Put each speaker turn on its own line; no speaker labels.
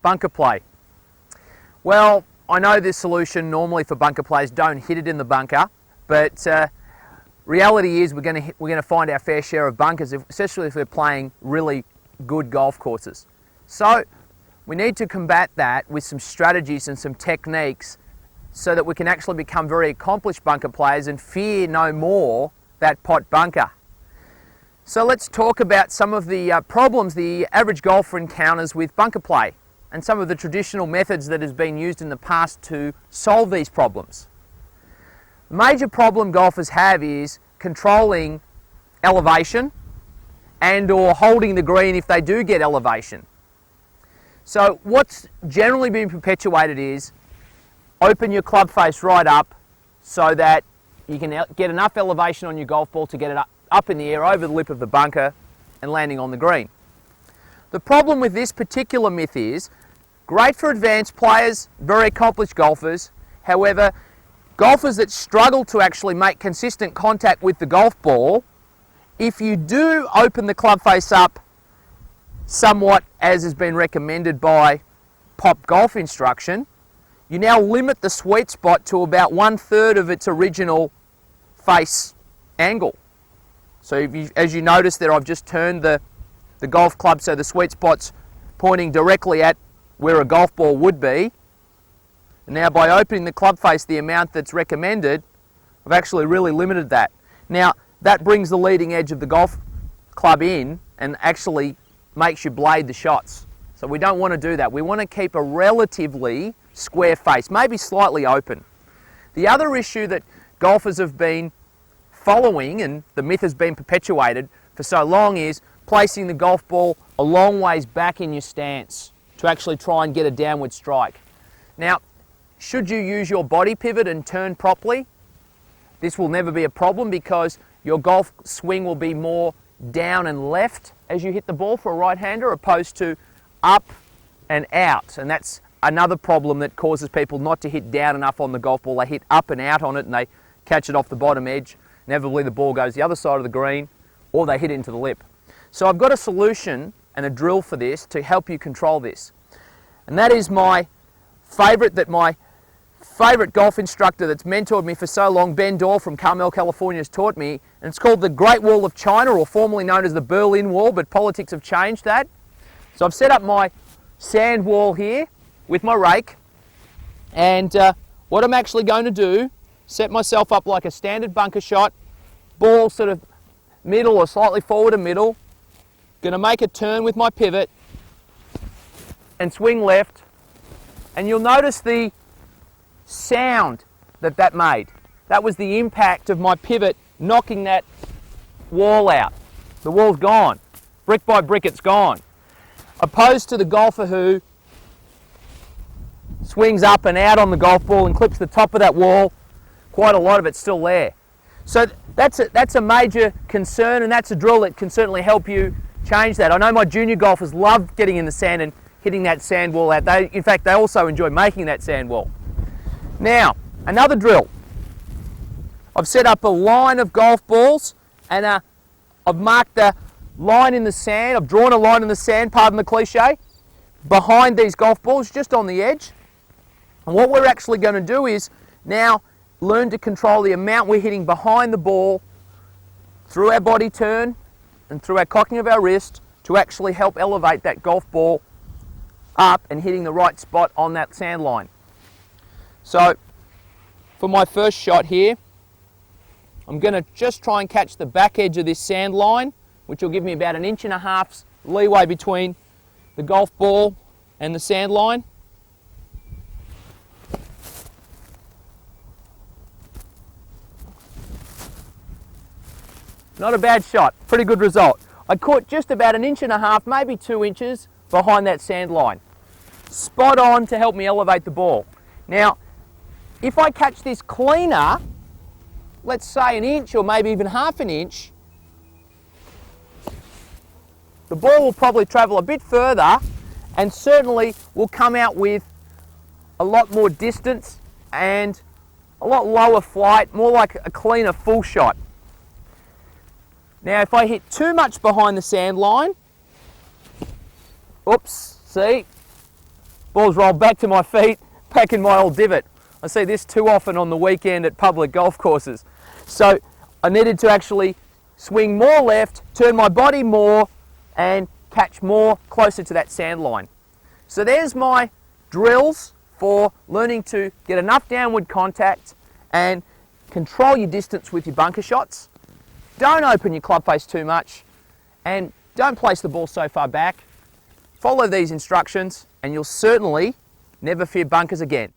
bunker play. Well, I know this solution normally for bunker plays don't hit it in the bunker, but reality is we're going to find our fair share of bunkers, especially if we're playing really good golf courses. So we need to combat that with some strategies and some techniques so that we can actually become very accomplished bunker players and fear no more that pot bunker. So let's talk about some of the problems the average golfer encounters with bunker play and some of the traditional methods that has been used in the past to solve these problems. The major problem golfers have is controlling elevation and or holding the green if they do get elevation. So what's generally been perpetuated is open your club face right up so that you can get enough elevation on your golf ball to get it up in the air over the lip of the bunker and landing on the green. The problem with this particular myth is, great for advanced players, very accomplished golfers. However, golfers that struggle to actually make consistent contact with the golf ball, if you do open the club face up somewhat as has been recommended by Pop Golf Instruction, you now limit the sweet spot to about 1/3 of its original face angle. So as you notice there, I've just turned the golf club so the sweet spot's pointing directly at where a golf ball would be. And now by opening the club face the amount that's recommended, I've actually really limited that. Now that brings the leading edge of the golf club in and actually makes you blade the shots. So we don't want to do that. We want to keep a relatively square face, maybe slightly open. The other issue that golfers have been following, and the myth has been perpetuated for so long, is placing the golf ball a long ways back in your stance to actually try and get a downward strike. Now, should you use your body pivot and turn properly, this will never be a problem because your golf swing will be more down and left as you hit the ball for a right-hander opposed to up and out. And that's another problem that causes people not to hit down enough on the golf ball. They hit up and out on it and they catch it off the bottom edge. Inevitably the ball goes the other side of the green or they hit into the lip. So I've got a solution and a drill for this to help you control this. And that is my favourite golf instructor that's mentored me for so long, Ben Doyle from Carmel, California, has taught me, and it's called the Great Wall of China, or formerly known as the Berlin Wall, but politics have changed that. So I've set up my sand wall here with my rake, and what I'm actually going to do, set myself up like a standard bunker shot, ball sort of middle or slightly forward and middle, going to make a turn with my pivot and swing left, and you'll notice the sound that made. That was the impact of my pivot knocking that wall out. The wall's gone. Brick by brick it's gone. Opposed to the golfer who swings up and out on the golf ball and clips the top of that wall, quite a lot of it's still there. So that's a major concern, and that's a drill that can certainly help you change that. I know my junior golfers love getting in the sand and hitting that sand wall out. In fact, they also enjoy making that sand wall. Now, another drill. I've set up a line of golf balls and I've marked a line in the sand. I've drawn a line in the sand, pardon the cliche, behind these golf balls, just on the edge. And what we're actually going to do is now learn to control the amount we're hitting behind the ball through our body turn and through our cocking of our wrist to actually help elevate that golf ball up and hitting the right spot on that sand line. So for my first shot here, I'm going to just try and catch the back edge of this sand line, which will give me about 1.5 inches leeway between the golf ball and the sand line. Not a bad shot, pretty good result. I caught just about 1.5 inches, maybe 2 inches behind that sand line. Spot on to help me elevate the ball. Now, if I catch this cleaner, let's say 1 inch or maybe even 1/2 inch, the ball will probably travel a bit further and certainly will come out with a lot more distance and a lot lower flight, more like a cleaner full shot. Now if I hit too much behind the sand line, oops, see, ball's rolled back to my feet, back in my old divot. I see this too often on the weekend at public golf courses. So I needed to actually swing more left, turn my body more, and catch more closer to that sand line. So there's my drills for learning to get enough downward contact and control your distance with your bunker shots. Don't open your club face too much and don't place the ball so far back. Follow these instructions and you'll certainly never fear bunkers again.